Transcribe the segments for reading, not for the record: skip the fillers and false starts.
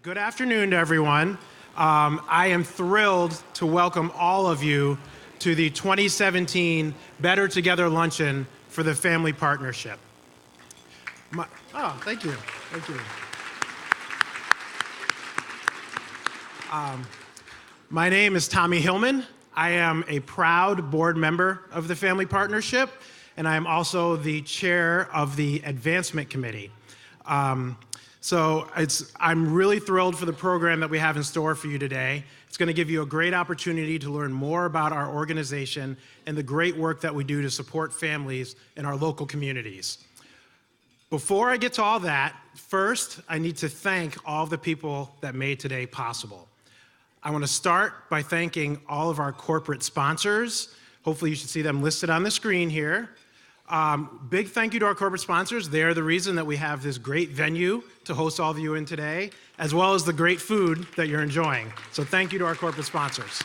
Good afternoon to everyone. I am thrilled to welcome all of you to the 2017 Better Together Luncheon for the Family Partnership. Thank you. Thank you. My name is Tommy Hillman. I am a proud board member of the Family Partnership, and I am also the chair of the Advancement Committee. I'm really thrilled for the program that we have in store for you today. It's going to give you a great opportunity to learn more about our organization and the great work that we do to support families in our local communities. Before I get to all that, first, I need to thank all the people that made today possible. I want to start by thanking all of our corporate sponsors. Hopefully you should see them listed on the screen here. Big thank you to our corporate sponsors. They're the reason that we have this great venue to host all of you in today, as well as the great food that you're enjoying. So thank you to our corporate sponsors.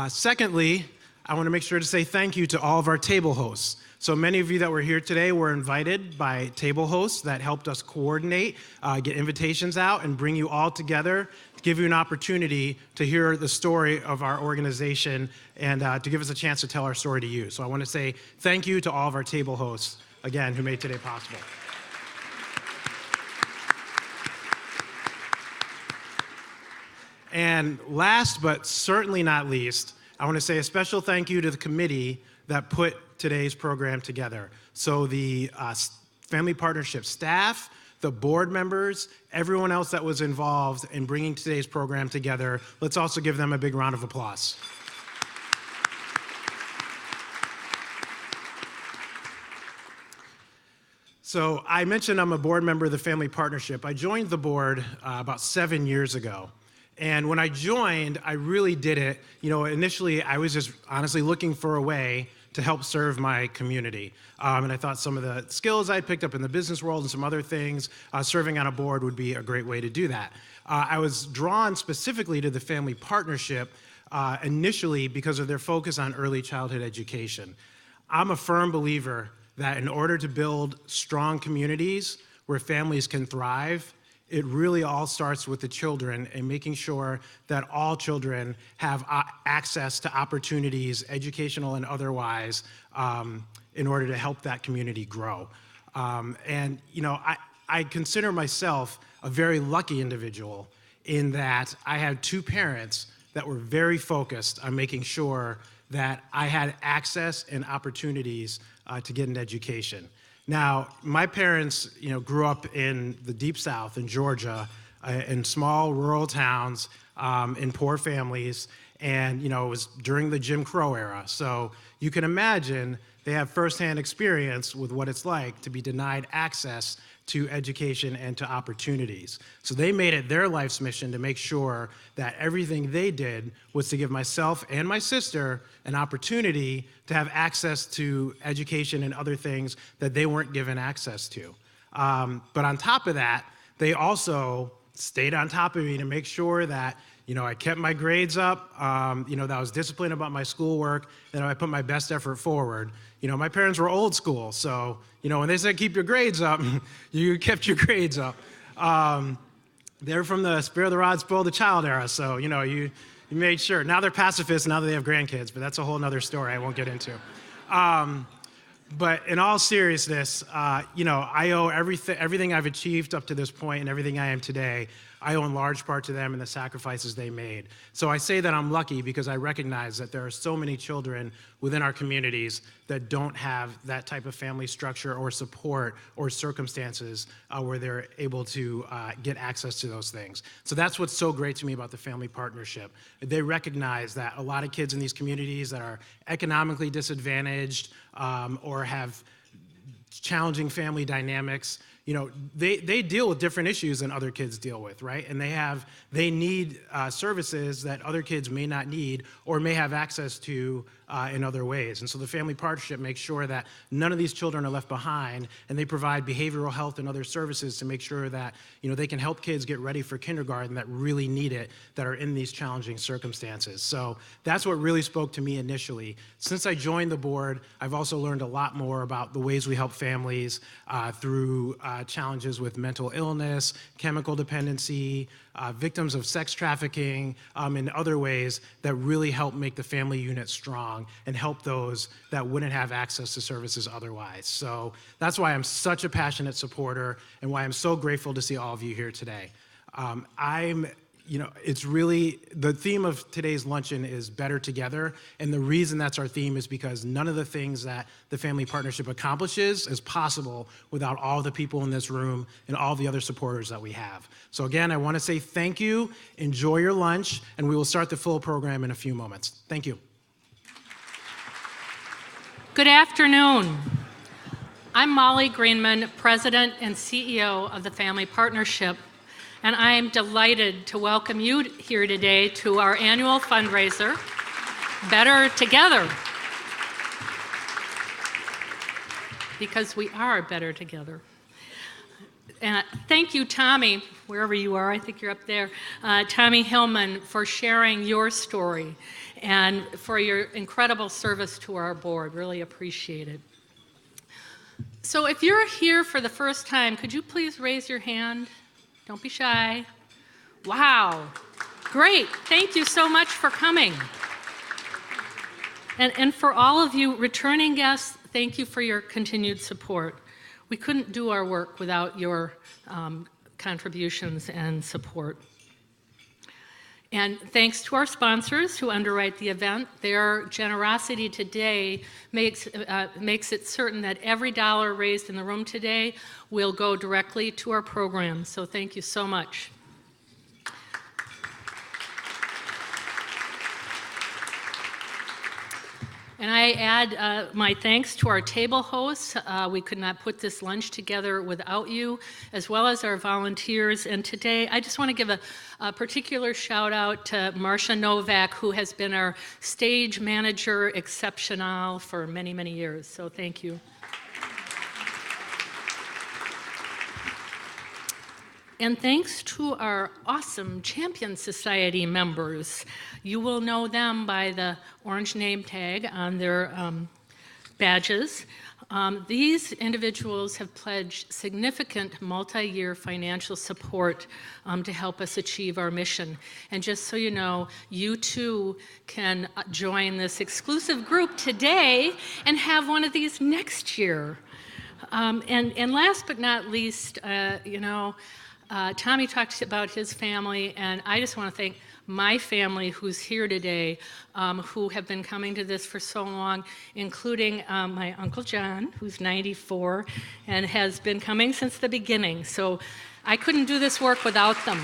Secondly, I want to make sure to say thank you to all of our table hosts. So many of you that were here today were invited by table hosts that helped us coordinate, get invitations out, and bring you all together to give you an opportunity to hear the story of our organization and to give us a chance to tell our story to you. So I want to say thank you to all of our table hosts, again, who made today possible. And last but certainly not least, I want to say a special thank you to the committee that put today's program together. So the Family Partnership staff, the board members, everyone else that was involved in bringing today's program together. Let's also give them a big round of applause. So I mentioned I'm a board member of the Family Partnership. I joined the board about 7 years ago. And when I joined, I really did it. Initially, I was just honestly looking for a way to help serve my community. And I thought some of the skills I picked up in the business world and some other things, serving on a board would be a great way to do that. I was drawn specifically to the Family Partnership initially because of their focus on early childhood education. I'm a firm believer that in order to build strong communities where families can thrive, it really all starts with the children and making sure that all children have access to opportunities, educational and otherwise, in order to help that community grow. I consider myself a very lucky individual in that I had two parents that were very focused on making sure that I had access and opportunities to get an education. Now, my parents, grew up in the Deep South in Georgia, in small rural towns, in poor families, and it was during the Jim Crow era. So you can imagine they have firsthand experience with what it's like to be denied access to education and to opportunities. So they made it their life's mission to make sure that everything they did was to give myself and my sister an opportunity to have access to education and other things that they weren't given access to. But on top of that, they also stayed on top of me to make sure that I kept my grades up, that I was disciplined about my schoolwork, and I put my best effort forward. My parents were old school, so, when they said keep your grades up, you kept your grades up. They're from the spare the rod, spoil the child era, so, you made sure. Now they're pacifists, now that they have grandkids, but that's a whole other story I won't get into. But in all seriousness, I owe everything I've achieved up to this point and everything I am today, I owe in large part to them and the sacrifices they made. So I say that I'm lucky because I recognize that there are so many children within our communities that don't have that type of family structure or support or circumstances where they're able to get access to those things. So that's what's so great to me about the Family Partnership. They recognize that a lot of kids in these communities that are economically disadvantaged or have challenging family dynamics, they deal with different issues than other kids deal with, right? And they need services that other kids may not need or may have access to in other ways. And so the family partnership makes sure that none of these children are left behind, and they provide behavioral health and other services to make sure that they can help kids get ready for kindergarten that really need it, that are in these challenging circumstances. So that's what really spoke to me initially. Since I joined the board, I've also learned a lot more about the ways we help families through challenges with mental illness, chemical dependency, victims of sex trafficking, and other ways that really help make the family unit strong and help those that wouldn't have access to services otherwise. So that's why I'm such a passionate supporter and why I'm so grateful to see all of you here today. It's really, the theme of today's luncheon is Better Together, and the reason that's our theme is because none of the things that the Family Partnership accomplishes is possible without all the people in this room and all the other supporters that we have. So again, I want to say thank you, enjoy your lunch, and we will start the full program in a few moments. Thank you. Good afternoon. I'm Molly Greenman, President and CEO of the Family Partnership, and I am delighted to welcome you here today to our annual fundraiser, Better Together, because we are better together. And thank you, Tommy, wherever you are, I think you're up there, Tommy Hillman, for sharing your story and for your incredible service to our board. Really appreciate it. So if you're here for the first time, could you please raise your hand? Don't be shy. Wow, great. Thank you so much for coming. And for all of you returning guests, thank you for your continued support. We couldn't do our work without your contributions and support. And thanks to our sponsors who underwrite the event. Their generosity today makes it certain that every dollar raised in the room today will go directly to our program. So thank you so much. And I add my thanks to our table hosts. We could not put this lunch together without you, as well as our volunteers. And today, I just want to give a particular shout out to Marcia Novak, who has been our stage manager exceptional for many, many years. So thank you. And thanks to our awesome Champion Society members. You will know them by the orange name tag on their badges. These individuals have pledged significant multi-year financial support to help us achieve our mission. And just so you know, you too can join this exclusive group today and have one of these next year. And last but not least, Tommy talked about his family, and I just want to thank my family who's here today, who have been coming to this for so long, including my Uncle John, who's 94, and has been coming since the beginning. So I couldn't do this work without them.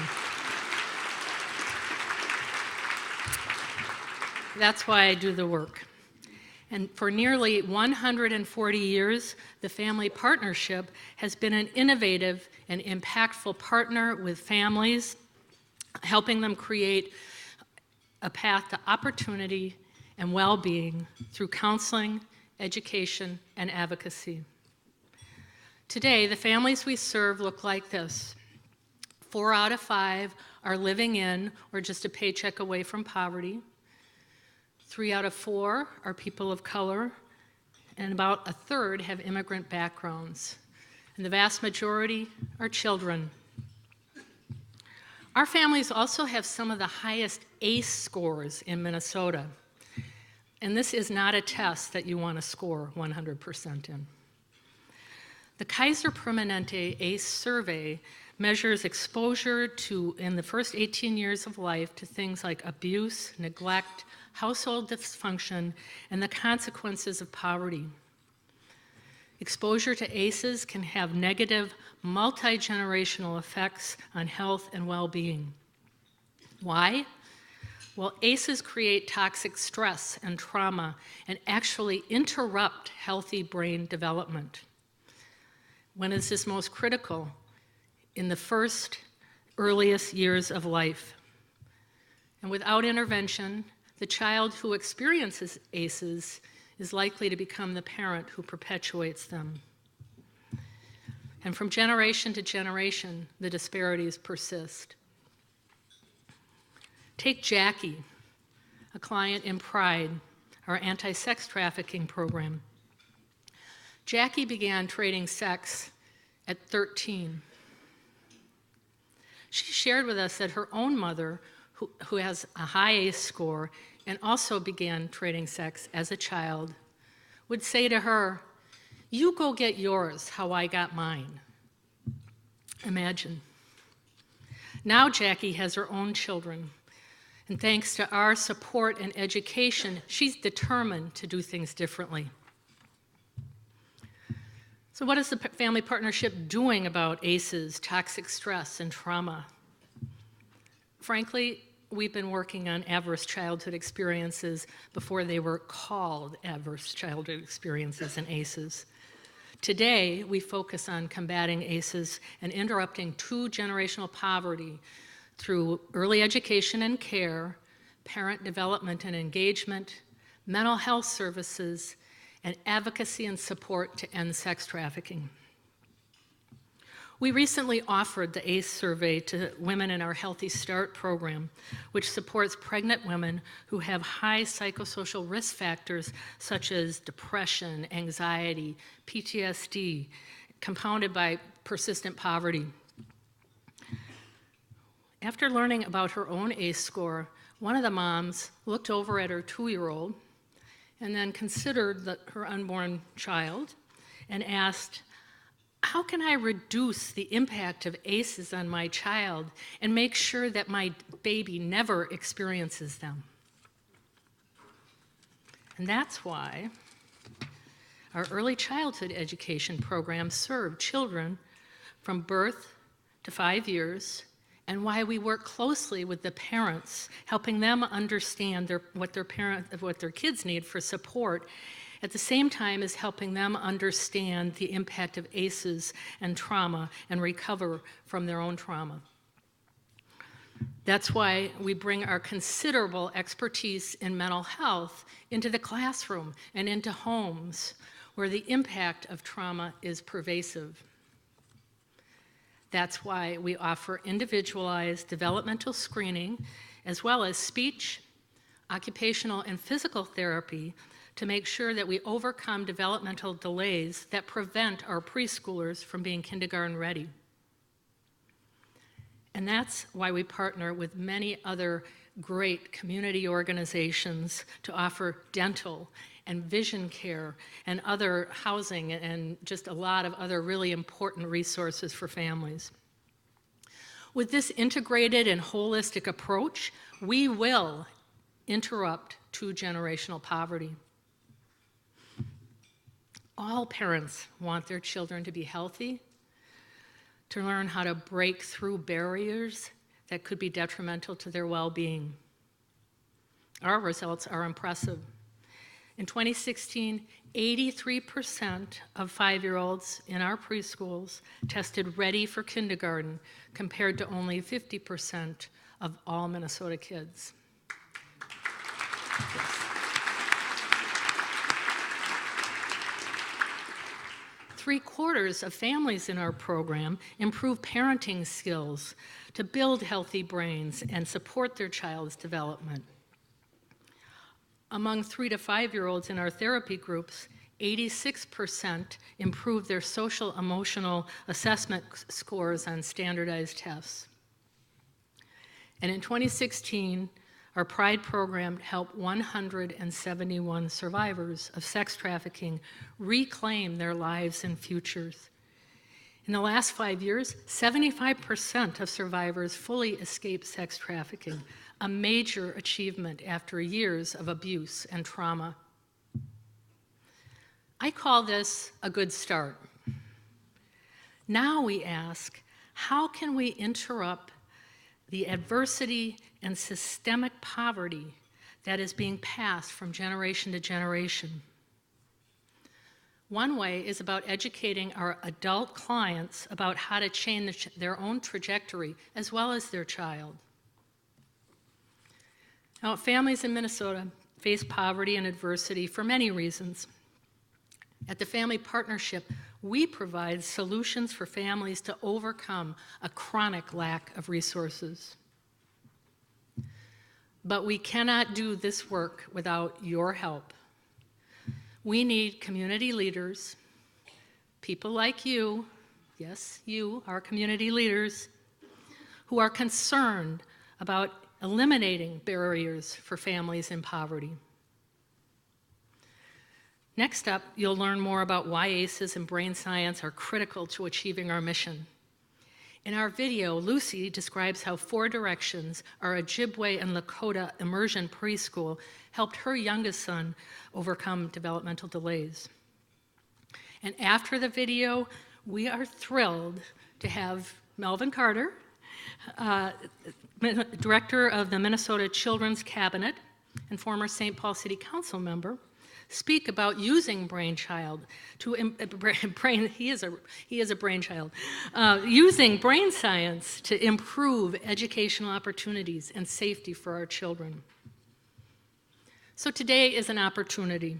That's why I do the work. And for nearly 140 years, the Family Partnership has been an innovative and impactful partner with families, helping them create a path to opportunity and well-being through counseling, education, and advocacy. Today, the families we serve look like this. 4 out of 5 are living in or just a paycheck away from poverty. 3 out of 4 are people of color, and about 1/3 have immigrant backgrounds. And the vast majority are children. Our families also have some of the highest ACE scores in Minnesota. And this is not a test that you want to score 100% in. The Kaiser Permanente ACE survey measures exposure to, in the first 18 years of life, to things like abuse, neglect, household dysfunction, and the consequences of poverty. Exposure to ACEs can have negative multi-generational effects on health and well-being. Why? Well, ACEs create toxic stress and trauma and actually interrupt healthy brain development. When is this most critical? In the first, earliest years of life. And without intervention, the child who experiences ACEs is likely to become the parent who perpetuates them. And from generation to generation, the disparities persist. Take Jackie, a client in Pride, our anti-sex trafficking program. Jackie began trading sex at 13. She shared with us that her own mother, who has a high ACE score and also began trading sex as a child, would say to her, "You go get yours how I got mine." Imagine. Now Jackie has her own children, and thanks to our support and education, she's determined to do things differently. So what is the family partnership doing about ACEs, toxic stress, and trauma? Frankly, we've been working on adverse childhood experiences before they were called adverse childhood experiences and ACEs. Today, we focus on combating ACEs and interrupting two-generational poverty through early education and care, parent development and engagement, mental health services, and advocacy and support to end sex trafficking. We recently offered the ACE survey to women in our Healthy Start program, which supports pregnant women who have high psychosocial risk factors such as depression, anxiety, PTSD, compounded by persistent poverty. After learning about her own ACE score, one of the moms looked over at her 2-year-old and then considered her unborn child and asked, "How can I reduce the impact of ACEs on my child and make sure that my baby never experiences them?" And that's why our early childhood education programs serve children from birth to 5 years, and why we work closely with the parents, helping them understand what their kids need for support, at the same time as helping them understand the impact of ACEs and trauma and recover from their own trauma. That's why we bring our considerable expertise in mental health into the classroom and into homes where the impact of trauma is pervasive. That's why we offer individualized developmental screening, as well as speech, occupational, and physical therapy to make sure that we overcome developmental delays that prevent our preschoolers from being kindergarten ready. And that's why we partner with many other great community organizations to offer dental and vision care and other housing and just a lot of other really important resources for families. With this integrated and holistic approach, we will interrupt two-generational poverty. All parents want their children to be healthy, to learn how to break through barriers that could be detrimental to their well-being. Our results are impressive. In 2016, 83% of 5-year-olds in our preschools tested ready for kindergarten, compared to only 50% of all Minnesota kids. Yes. 3/4 of families in our program improve parenting skills to build healthy brains and support their child's development. Among 3 to 5-year-olds in our therapy groups, 86% improved their social emotional assessment scores on standardized tests. And in 2016, our Pride program helped 171 survivors of sex trafficking reclaim their lives and futures. In the last 5 years, 75% of survivors fully escaped sex trafficking, a major achievement after years of abuse and trauma. I call this a good start. Now we ask, how can we interrupt the adversity and systemic poverty that is being passed from generation to generation? One way is about educating our adult clients about how to change their own trajectory as well as their child. Now, families in Minnesota face poverty and adversity for many reasons. At the Family Partnership, we provide solutions for families to overcome a chronic lack of resources. But we cannot do this work without your help. We need community leaders, people like you, yes, you, our community leaders, who are concerned about eliminating barriers for families in poverty. Next up, you'll learn more about why ACEs and brain science are critical to achieving our mission. In our video, Lucy describes how 4 Directions, our Ojibwe and Lakota immersion preschool, helped her youngest son overcome developmental delays. And after the video, we are thrilled to have Melvin Carter, Director of the Minnesota Children's Cabinet and former St. Paul City Council member, speak about using Brainchild to he is a brainchild, using brain science to improve educational opportunities and safety for our children. So today is an opportunity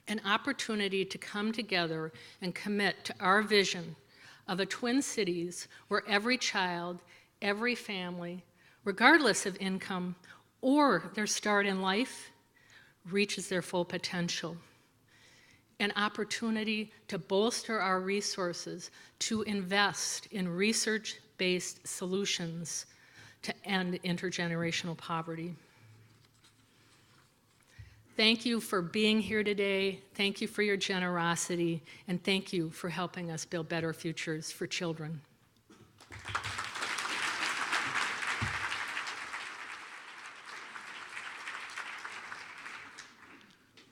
to come together and commit to our vision of a Twin Cities where every child, every family, regardless of income or their start in life, reaches their full potential. An opportunity to bolster our resources, to invest in research-based solutions to end intergenerational poverty. Thank you for being here today. Thank you for your generosity, and thank you for helping us build better futures for children.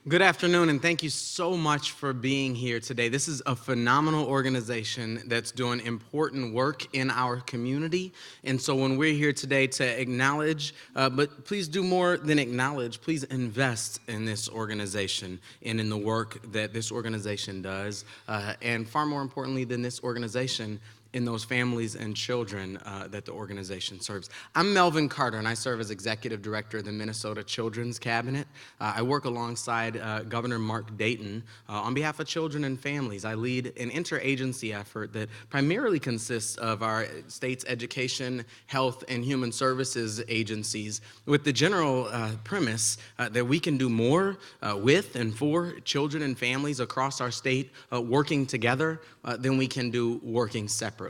Good afternoon, and thank you so much for being here today. This is a phenomenal organization that's doing important work in our community. And so when we're here today to acknowledge, but please do more than acknowledge, please invest in this organization and in the work that this organization does. And far more importantly than this organization, in those families and children that the organization serves. I'm Melvin Carter, and I serve as Executive Director of the Minnesota Children's Cabinet. I work alongside Governor Mark Dayton on behalf of children and families. I lead an interagency effort that primarily consists of our state's education, health, and human services agencies with the general premise that we can do more with and for children and families across our state working together than we can do working separately.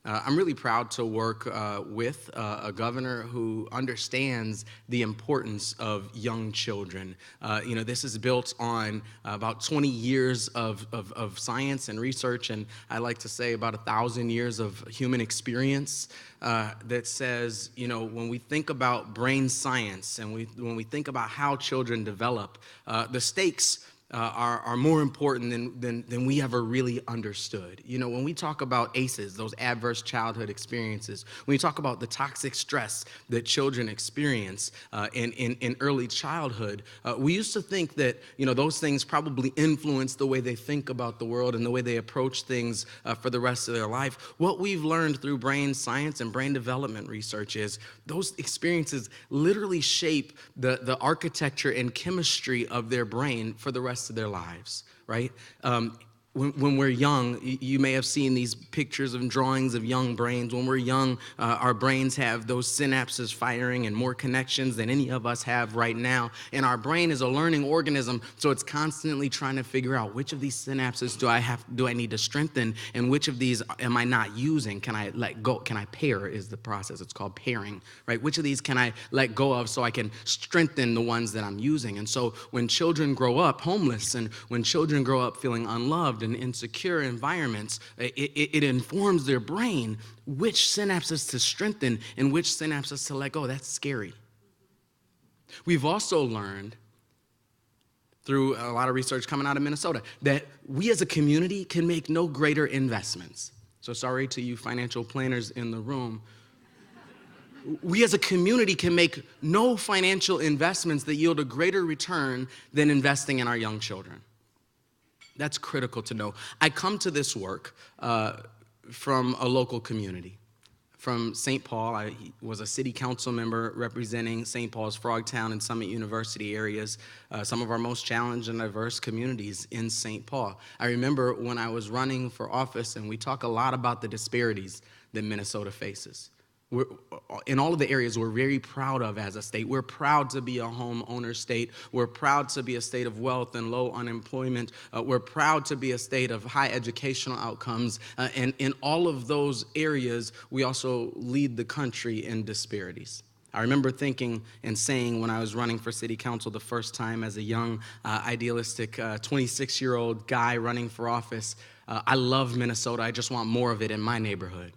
I'm really proud to work with a governor who understands the importance of young children. This is built on about 20 years of science and research, and I like to say about 1,000 years of human experience that says, when we think about brain science and when we think about how children develop, the stakes are more important than we ever really understood. When we talk about ACEs, those adverse childhood experiences, when we talk about the toxic stress that children experience in early childhood, we used to think that those things probably influence the way they think about the world and the way they approach things for the rest of their life. What we've learned through brain science and brain development research is those experiences literally shape the architecture and chemistry of their brain for the rest of their lives, right? When we're young, you may have seen these pictures and drawings of young brains. When we're young, our brains have those synapses firing and more connections than any of us have right now. And our brain is a learning organism, so it's constantly trying to figure out which of these synapses do I need to strengthen, and which of these am I not using? Can I let go? Can I pair is the process. It's called pairing, right? Which of these can I let go of so I can strengthen the ones that I'm using? And so when children grow up homeless and when children grow up feeling unloved and insecure environments, it informs their brain which synapses to strengthen and which synapses to let go. That's scary. We've also learned through a lot of research coming out of Minnesota that we as a community can make no greater investments. So sorry to you financial planners in the room. We as a community can make no financial investments that yield a greater return than investing in our young children. That's critical to know. I come to this work from a local community. From St. Paul, I was a city council member representing St. Paul's, Frogtown, and Summit University areas, some of our most challenged and diverse communities in St. Paul. I remember when I was running for office, and we talk a lot about the disparities that Minnesota faces. In all of the areas we're very proud of as a state. We're proud to be a homeowner state. We're proud to be a state of wealth and low unemployment. We're proud to be a state of high educational outcomes. And in all of those areas, we also lead the country in disparities. I remember thinking and saying when I was running for city council the first time as a young, idealistic 26-year-old guy running for office, I love Minnesota. I just want more of it in my neighborhood.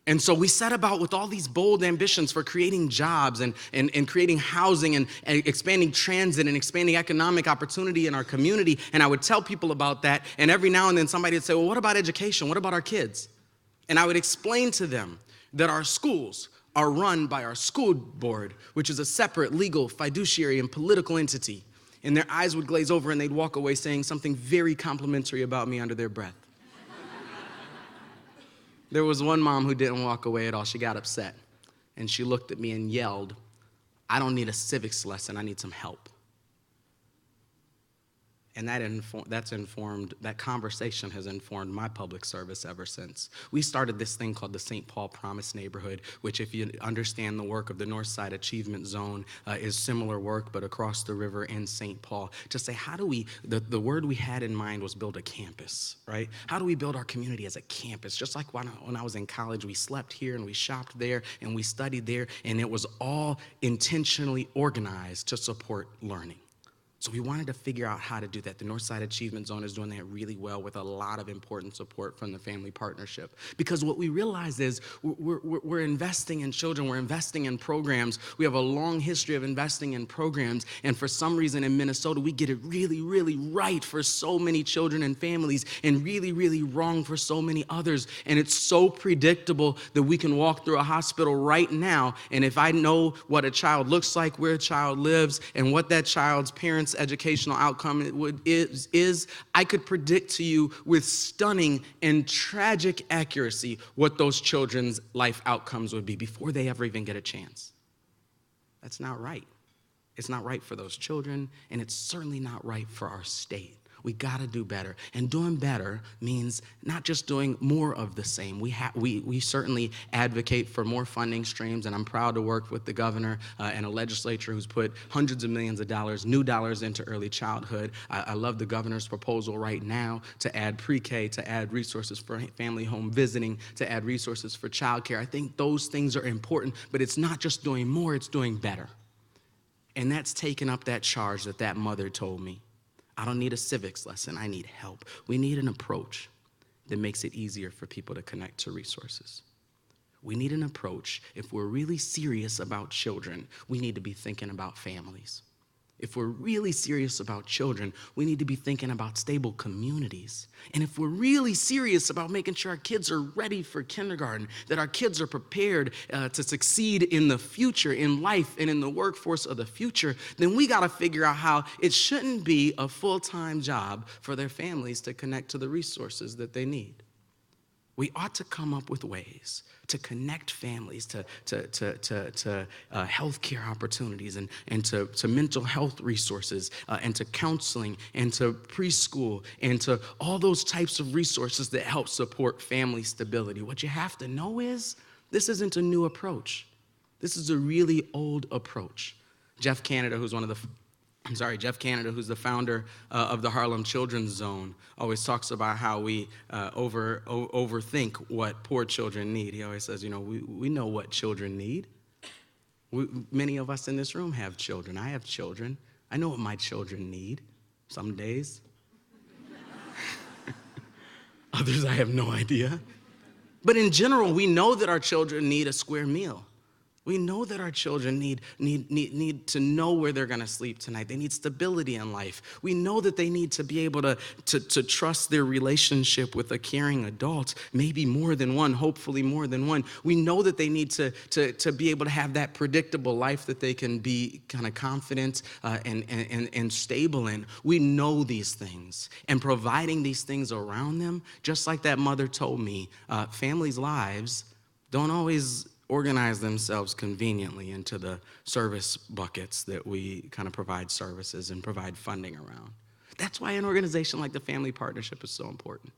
And so we set about with all these bold ambitions for creating jobs and creating housing and expanding transit and expanding economic opportunity in our community. And I would tell people about that. And every now and then somebody would say, well, what about education? What about our kids? And I would explain to them that our schools are run by our school board, which is a separate legal, fiduciary, and political entity. And their eyes would glaze over and they'd walk away saying something very complimentary about me under their breath. There was one mom who didn't walk away at all. She got upset, and she looked at me and yelled, I don't need a civics lesson, I need some help. And that conversation has informed my public service ever since. We started this thing called the St. Paul Promise Neighborhood, which if you understand the work of the Northside Achievement Zone is similar work, but across the river in St. Paul, to say how do we, the word we had in mind was build a campus, right? How do we build our community as a campus? Just like when I was in college, we slept here and we shopped there and we studied there, and it was all intentionally organized to support learning. So we wanted to figure out how to do that. The Northside Achievement Zone is doing that really well with a lot of important support from the Family Partnership. Because what we realize is we're investing in children, we're investing in programs. We have a long history of investing in programs, and for some reason in Minnesota, we get it really, really right for so many children and families and really, really wrong for so many others. And it's so predictable that we can walk through a hospital right now, and if I know what a child looks like, where a child lives, and what that child's parents' educational outcome is, I could predict to you with stunning and tragic accuracy what those children's life outcomes would be before they ever even get a chance. That's not right. It's not right for those children, and it's certainly not right for our state. We got to do better. And doing better means not just doing more of the same. We certainly advocate for more funding streams, and I'm proud to work with the governor and a legislature who's put hundreds of millions of dollars, new dollars into early childhood. I love the governor's proposal right now to add pre-K, to add resources for family home visiting, to add resources for childcare. I think those things are important, but it's not just doing more, it's doing better. And that's taking up that charge that mother told me. I don't need a civics lesson, I need help. We need an approach that makes it easier for people to connect to resources. We need an approach, if we're really serious about children, we need to be thinking about families. If we're really serious about children, we need to be thinking about stable communities. And if we're really serious about making sure our kids are ready for kindergarten, that our kids are prepared to succeed in the future, in life, and in the workforce of the future, then we got to figure out how it shouldn't be a full-time job for their families to connect to the resources that they need. We ought to come up with ways to connect families to healthcare opportunities and to mental health resources and to counseling and to preschool and to all those types of resources that help support family stability. What you have to know is this isn't a new approach. This is a really old approach. Jeff Canada, who's the founder of the Harlem Children's Zone, always talks about how we overthink what poor children need. He always says, we know what children need. Many of us in this room have children. I have children. I know what my children need some days. Others, I have no idea. But in general, we know that our children need a square meal. We know that our children need to know where they're going to sleep tonight. They need stability in life. We know that they need to be able to trust their relationship with a caring adult, maybe more than one, hopefully more than one. We know that they need to be able to have that predictable life that they can be kind of confident and stable in. We know these things. And providing these things around them, just like that mother told me, families' lives don't always organize themselves conveniently into the service buckets that we kind of provide services and provide funding around. That's why an organization like the Family Partnership is so important.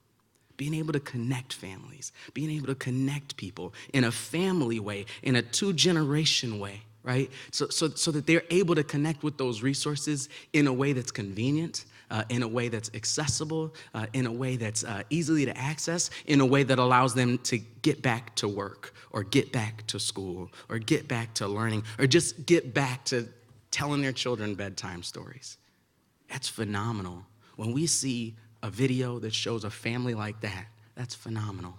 Being able to connect families, being able to connect people in a family way, in a two-generation way, right? So that they're able to connect with those resources in a way that's convenient, in a way that's accessible, in a way that's easily to access, in a way that allows them to get back to work or get back to school or get back to learning or just get back to telling their children bedtime stories. That's phenomenal. When we see a video that shows a family like that, that's phenomenal.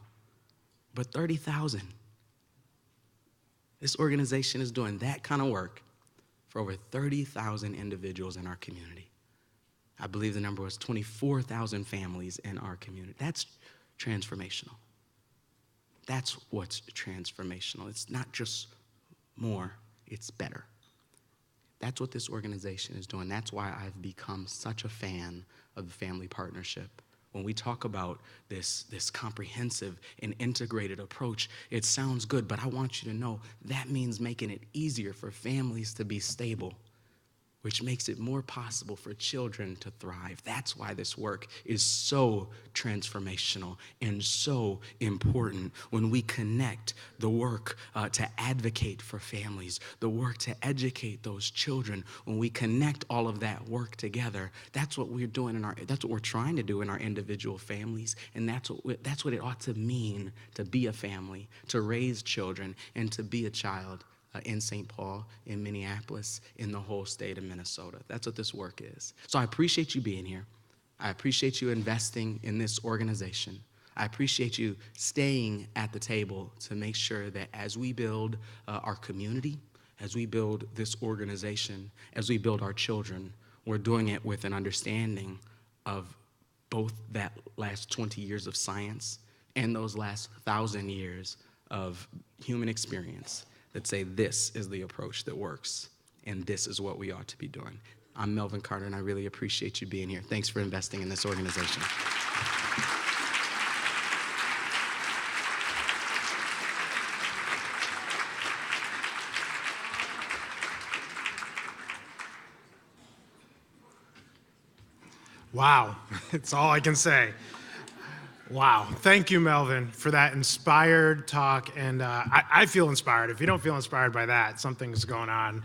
But 30,000, this organization is doing that kind of work for over 30,000 individuals in our community. I believe the number was 24,000 families in our community. That's transformational. That's what's transformational. It's not just more, it's better. That's what this organization is doing. That's why I've become such a fan of the Family Partnership. When we talk about this comprehensive and integrated approach, it sounds good, but I want you to know that means making it easier for families to be stable, which makes it more possible for children to thrive. That's why this work is so transformational and so important. When we connect the work to advocate for families, the work to educate those children, when we connect all of that work together, that's what we're doing that's what we're trying to do in our individual families, and that's what it ought to mean to be a family, to raise children, and to be a child in St. Paul, in Minneapolis, in the whole state of Minnesota. That's what this work is. So I appreciate you being here. I appreciate you investing in this organization. I appreciate you staying at the table to make sure that as we build our community, as we build this organization, as we build our children, we're doing it with an understanding of both that last 20 years of science and those last 1,000 years of human experience that say this is the approach that works, and this is what we ought to be doing. I'm Melvin Carter, and I really appreciate you being here. Thanks for investing in this organization. Wow, that's all I can say. Wow, thank you, Melvin, for that inspired talk, and I feel inspired. If you don't feel inspired by that, something's going on.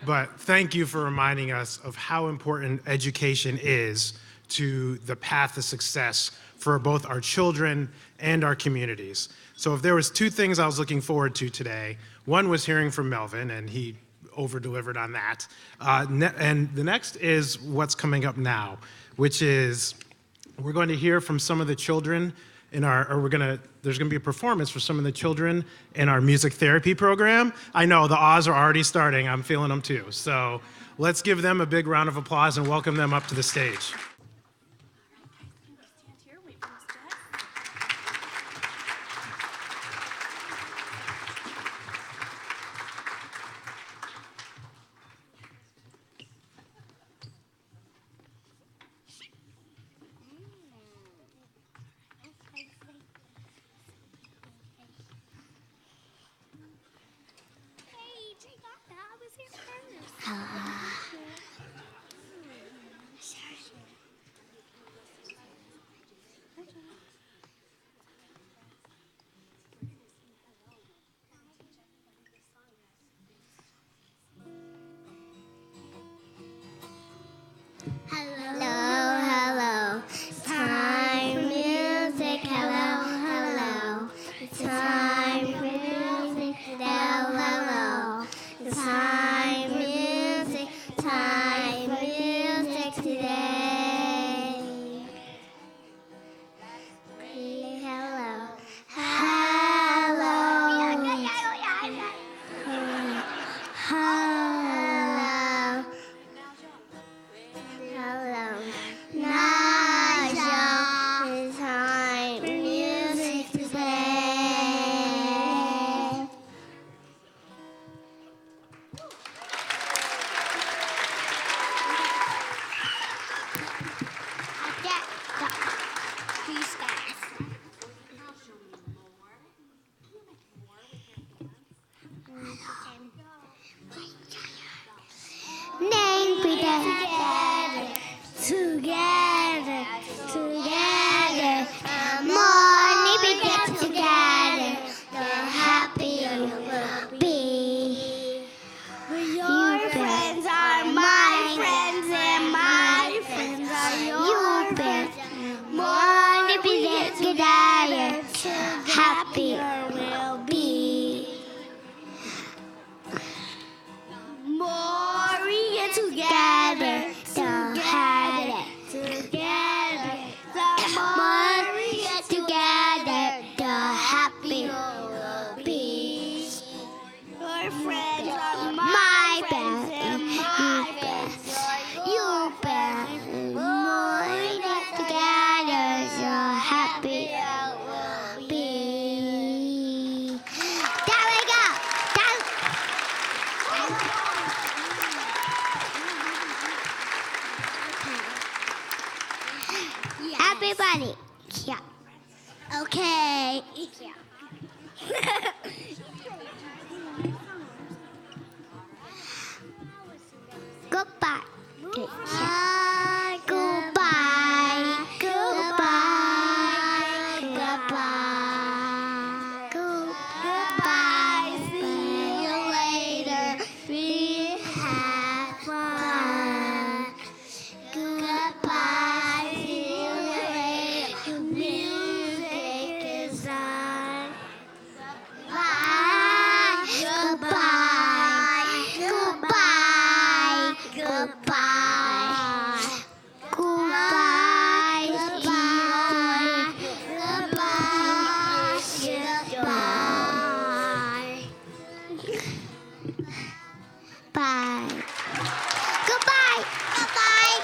But thank you for reminding us of how important education is to the path to success for both our children and our communities. So if there was two things I was looking forward to today, one was hearing from Melvin, and he over-delivered on that. And the next is what's coming up now, which is we're going to hear from some of the children in there's going to be a performance for some of the children in our music therapy program. I know the awes are already starting. I'm feeling them too. So let's give them a big round of applause and welcome them up to the stage. everybody. Yeah. Okay. Yeah. Goodbye. Goodbye. Goodbye. Goodbye. Goodbye. Goodbye. See you later. We have fun. Goodbye. See you later. Music is on. Bye. Goodbye. Goodbye. Goodbye. Goodbye. Goodbye. Goodbye. Goodbye. Bye. Goodbye. Goodbye.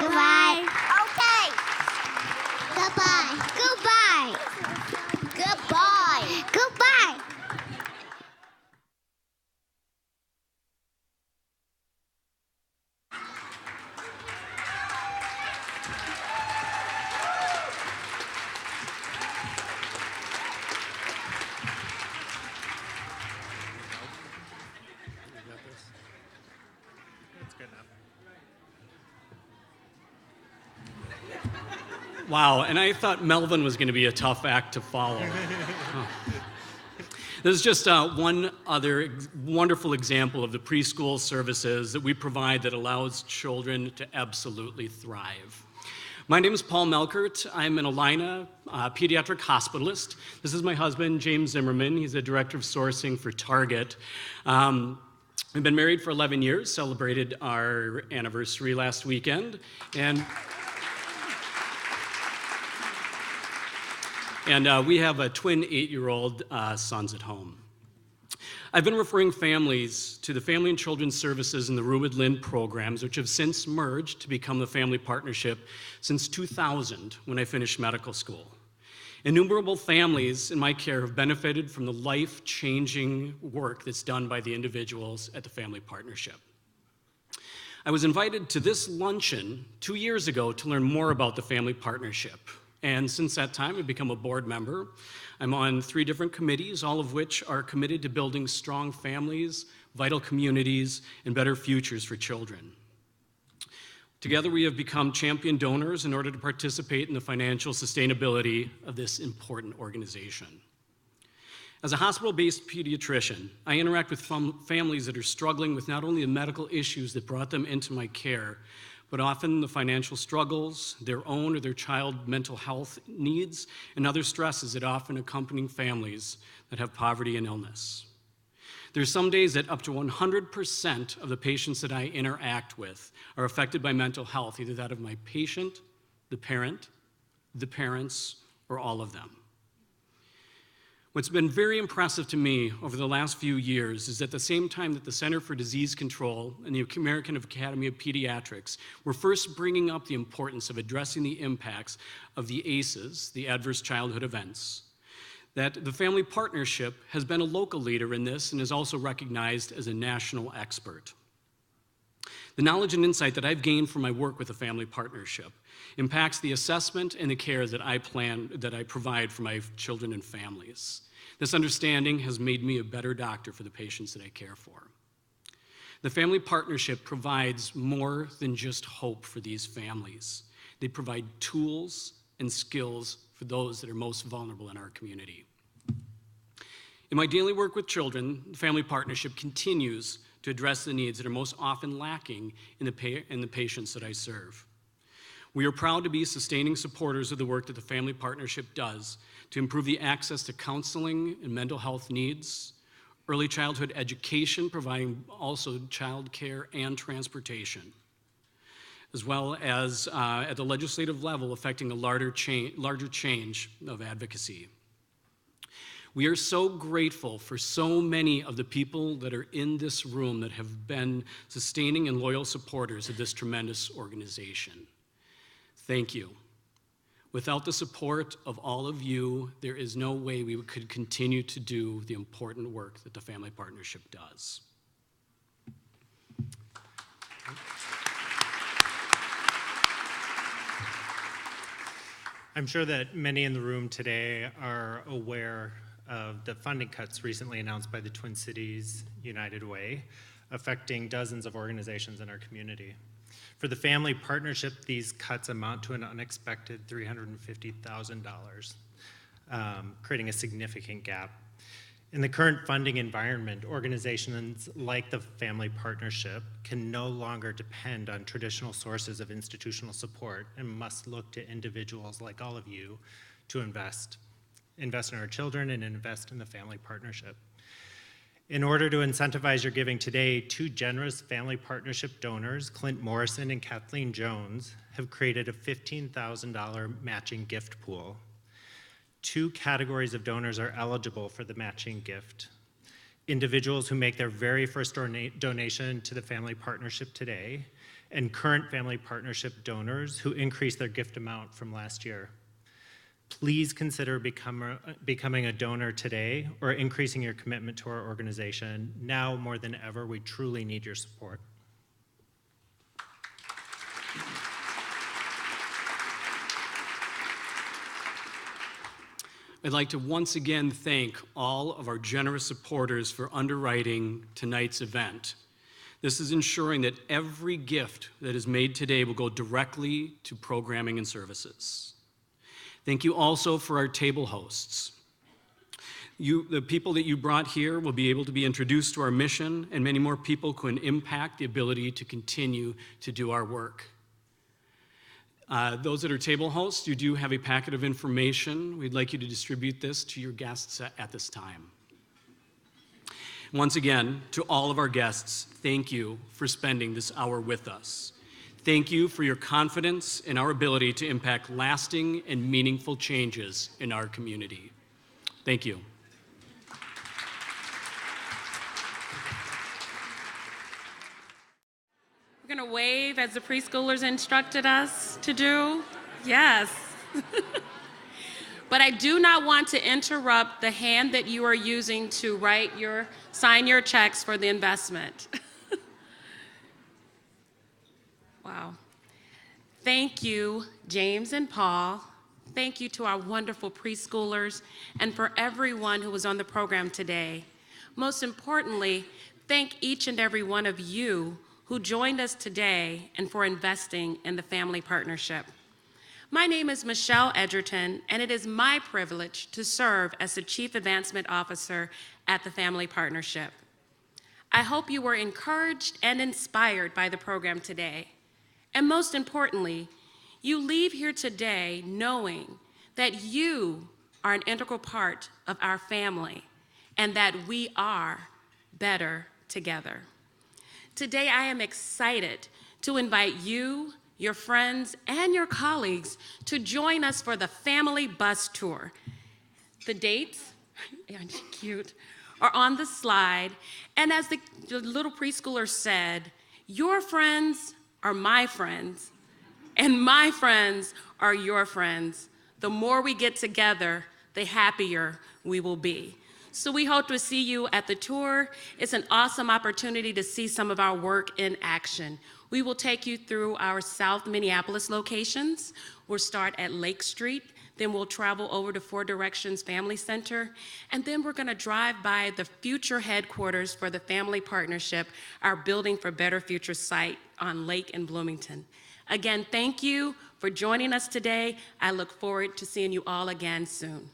Goodbye. Okay. Goodbye. Goodbye. Goodbye. Goodbye. Wow, and I thought Melvin was going to be a tough act to follow. Oh. This is just one other wonderful example of the preschool services that we provide that allows children to absolutely thrive. My name is Paul Melkert. I'm an Alina pediatric hospitalist. This is my husband, James Zimmerman. He's the director of sourcing for Target. We've been married for 11 years, celebrated our anniversary last weekend, and we have a twin 8-year-old sons at home. I've been referring families to the Family and Children's Services and the Ruud Lynn programs, which have since merged to become the Family Partnership since 2000, when I finished medical school. Innumerable families in my care have benefited from the life-changing work that's done by the individuals at the Family Partnership. I was invited to this luncheon 2 years ago to learn more about the Family Partnership. And since that time, I've become a board member. I'm on 3 different committees, all of which are committed to building strong families, vital communities, and better futures for children. Together, we have become champion donors in order to participate in the financial sustainability of this important organization. As a hospital-based pediatrician, I interact with families that are struggling with not only the medical issues that brought them into my care, but often the financial struggles, their own or their child mental health needs, and other stresses that often accompany families that have poverty and illness. There's some days that up to 100% of the patients that I interact with are affected by mental health, either that of my patient, the parents, or all of them. What's been very impressive to me over the last few years is at the same time that the Center for Disease Control and the American Academy of Pediatrics were first bringing up the importance of addressing the impacts of the ACEs, the Adverse Childhood Events, that the Family Partnership has been a local leader in this and is also recognized as a national expert. The knowledge and insight that I've gained from my work with the Family Partnership impacts the assessment and the care that I provide for my children and families. This understanding has made me a better doctor for the patients that I care for. The Family Partnership provides more than just hope for these families. They provide tools and skills for those that are most vulnerable in our community. In my daily work with children, the Family Partnership continues to address the needs that are most often lacking in the patients that I serve. We are proud to be sustaining supporters of the work that the Family Partnership does to improve the access to counseling and mental health needs, early childhood education, providing also child care and transportation, as well as at the legislative level affecting a larger change of advocacy. We are so grateful for so many of the people that are in this room that have been sustaining and loyal supporters of this tremendous organization. Thank you. Without the support of all of you, there is no way we could continue to do the important work that the Family Partnership does. I'm sure that many in the room today are aware of the funding cuts recently announced by the Twin Cities United Way, affecting dozens of organizations in our community. For the family partnership, these cuts amount to an unexpected $350,000, creating a significant gap. In the current funding environment, organizations like the Family Partnership can no longer depend on traditional sources of institutional support and must look to individuals like all of you to invest in our children and invest in the Family Partnership. In order to incentivize your giving today, two generous Family Partnership donors, Clint Morrison and Kathleen Jones, have created a $15,000 matching gift pool. Two categories of donors are eligible for the matching gift. Individuals who make their very first donation to the Family Partnership today, and current Family Partnership donors who increase their gift amount from last year. Please consider becoming a donor today or increasing your commitment to our organization. Now more than ever, we truly need your support. I'd like to once again thank all of our generous supporters for underwriting tonight's event. This is ensuring that every gift that is made today will go directly to programming and services. Thank you also for our table hosts. The people that you brought here will be able to be introduced to our mission, and many more people can impact the ability to continue to do our work. Those that are table hosts, you do have a packet of information. We'd like you to distribute this to your guests at this time. Once again, to all of our guests, thank you for spending this hour with us. Thank you for your confidence in our ability to impact lasting and meaningful changes in our community. Thank you. We're going to wave as the preschoolers instructed us to do. Yes. But I do not want to interrupt the hand that you are using to sign your checks for the investment. Wow. Thank you, James and Paul. Thank you to our wonderful preschoolers and for everyone who was on the program today. Most importantly, thank each and every one of you who joined us today and for investing in the Family Partnership. My name is Michelle Edgerton, and it is my privilege to serve as the Chief Advancement Officer at the Family Partnership. I hope you were encouraged and inspired by the program today. And most importantly, you leave here today knowing that you are an integral part of our family and that we are better together. Today, I am excited to invite you, your friends, and your colleagues to join us for the Family Bus Tour. The dates, cute, are on the slide, and as the little preschooler said, your friends are my friends, and my friends are your friends. The more we get together, the happier we will be. So we hope to see you at the tour. It's an awesome opportunity to see some of our work in action. We will take you through our South Minneapolis locations. We'll start at Lake Street, then we'll travel over to Four Directions Family Center, and then we're gonna drive by the future headquarters for the Family Partnership, our Building for Better Future site on Lake in Bloomington. Again, thank you for joining us today. I look forward to seeing you all again soon.